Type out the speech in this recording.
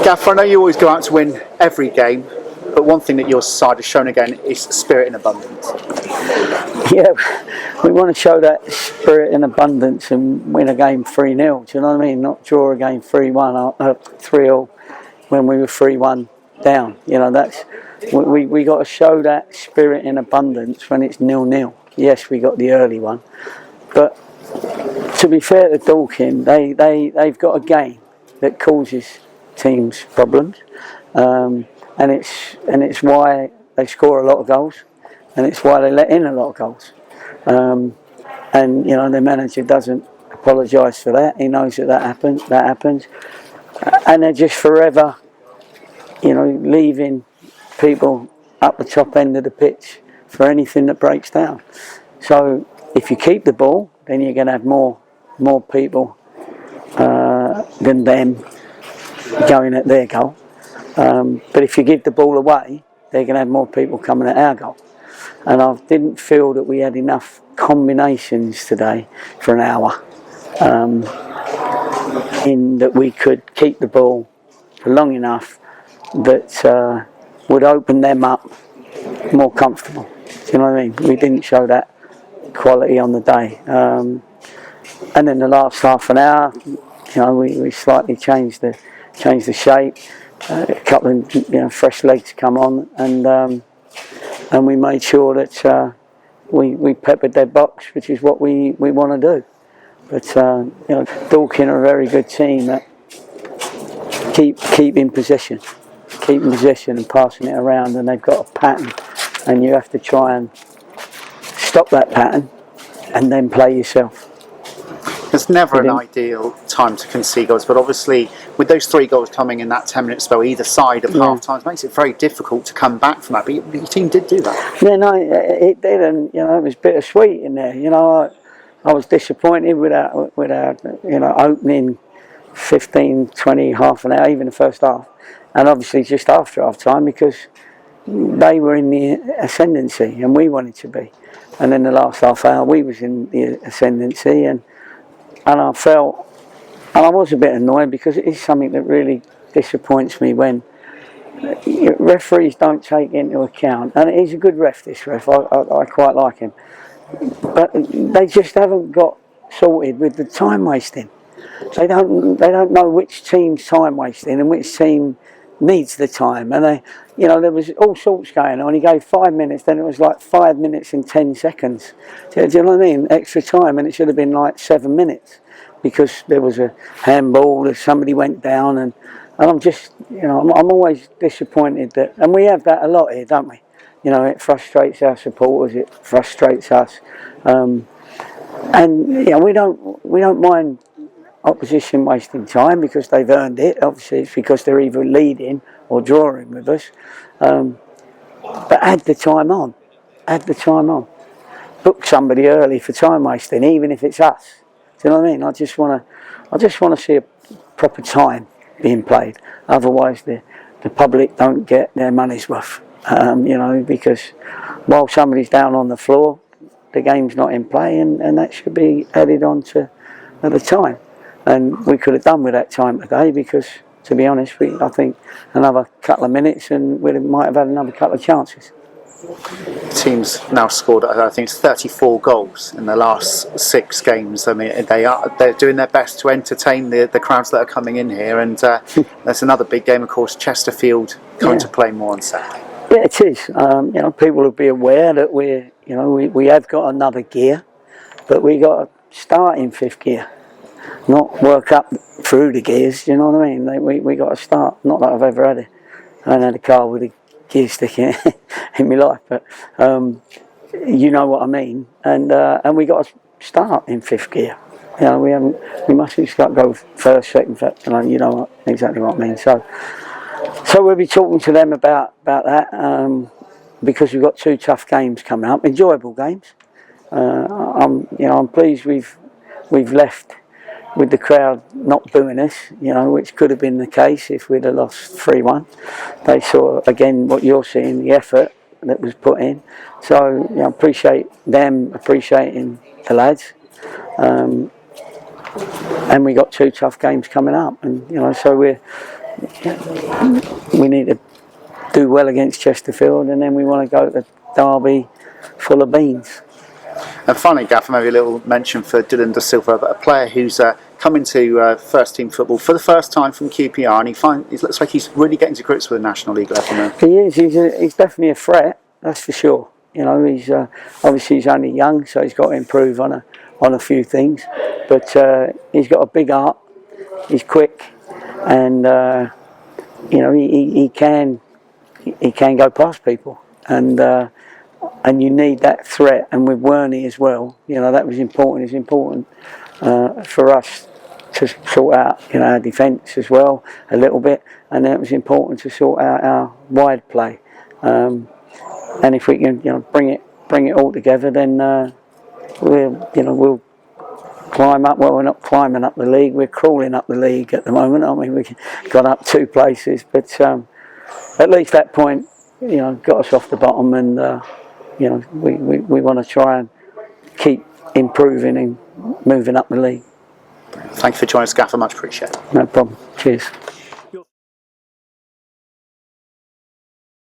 Gaffer, I know you always go out to win every game, but one thing that your side has shown again is spirit in abundance. Yeah, we want to show that spirit in abundance and win a game 3-0. Do you know what I mean? Not draw a game 3-1, 3-0 when we were 3-1 down. You know, that's we got to show that spirit in abundance when it's 0-0. Yes, we got the early one, but to be fair to Dorking, they've got a game that causes teams problems, and it's why they score a lot of goals, and it's why they let in a lot of goals. And you know, the manager doesn't apologise for that. He knows that happens, and they're just forever, you know, leaving people up the top end of the pitch for anything that breaks down. So if you keep the ball, then you're going to have more people than them going at their goal. But if you give the ball away, they're going to have more people coming at our goal. And I didn't feel that we had enough combinations today for an hour, in that we could keep the ball for long enough that would open them up more comfortable. Do you know what I mean? We didn't show that quality on the day. And then the last half an hour, you know, we slightly changed the shape. A couple of fresh legs come on, and we made sure that we peppered their box, which is what we want to do. But you know, Dorking are a very good team that keep in possession and passing it around, and they've got a pattern, and you have to try and stop that pattern and then play yourself. It's never an ideal time to concede goals, but obviously with those 3 goals coming in that 10-minute spell either side of half-time, it makes it very difficult to come back from that. But your team did do that. Yeah, no, it did, and you know, it was bittersweet in there. You know, I was disappointed with our opening 15, 20, half an hour, even the first half, and obviously just after half-time, because they were in the ascendancy and we wanted to be, and then the last half hour we was in the ascendancy, and I felt, and I was a bit annoyed, because it is something that really disappoints me when referees don't take into account, and he's a good ref, this ref, I quite like him, but they just haven't got sorted with the time wasting. They don't know which team's time wasting and which team needs the time, and there was all sorts going on. He gave 5 minutes, then it was like 5 minutes and 10 seconds. Do you know what I mean? Extra time, and it should have been like 7 minutes, because there was a handball that somebody went down, and I'm just, I'm always disappointed that, and we have that a lot here, don't we? You know, it frustrates our supporters, it frustrates us, and we don't mind opposition wasting time, because they've earned it. Obviously it's because they're either leading or drawing with us, but add the time on, book somebody early for time wasting, even if it's us. Do you know what I mean? I just want to see a proper time being played, otherwise the public don't get their money's worth, because while somebody's down on the floor, the game's not in play, and that should be added on to at the time. And we could have done with that time today, because, to be honest, I think another couple of minutes and we might have had another couple of chances. The team's now scored, I think it's 34 goals in the last 6 games. I mean, they're doing their best to entertain the crowds that are coming in here, and there's another big game, of course, Chesterfield coming to Plainmoor on Saturday. Yeah, it is. People will be aware that we have got another gear, but we got to start in 5th gear. Not work up through the gears, you know what I mean? We got to start. Not that I've ever had it. I haven't had a car with a gear stick in my life, but you know what I mean. And we got to start in 5th gear. You know, we mustn't start go first, second, third. You know exactly what I mean. So we'll be talking to them about that, because we've got 2 tough games coming up, enjoyable games. I'm pleased we've left with the crowd not booing us, which could have been the case if we'd have lost 3-1. They saw, again, what you're seeing, the effort that was put in. So, I appreciate them appreciating the lads. And we got 2 tough games coming up, and so we need to do well against Chesterfield, and then we want to go to Derby full of beans. And finally, Gaffer, maybe a little mention for Dillon De Silva, a player who's come into first team football for the first time from QPR, and he looks like he's really getting to grips with the National League level now. He is. He's definitely a threat. That's for sure. You know, he's obviously he's only young, so he's got to improve on a few things. But he's got a big heart. He's quick, and you know, he can go past people, and you need that threat. And with Werney as well, you know, that was important. It's important for us to sort out, you know, our defence as well a little bit, and then it was important to sort out our wide play. And if we can, you know, bring it all together, then we'll climb up. Well, we're not climbing up the league; we're crawling up the league at the moment, aren't we? We got up 2 places, but at least that point, you know, got us off the bottom, and you know, we want to try and keep improving and moving up the league. Thank you for joining us, Gaffer. Much appreciated. No problem. Cheers.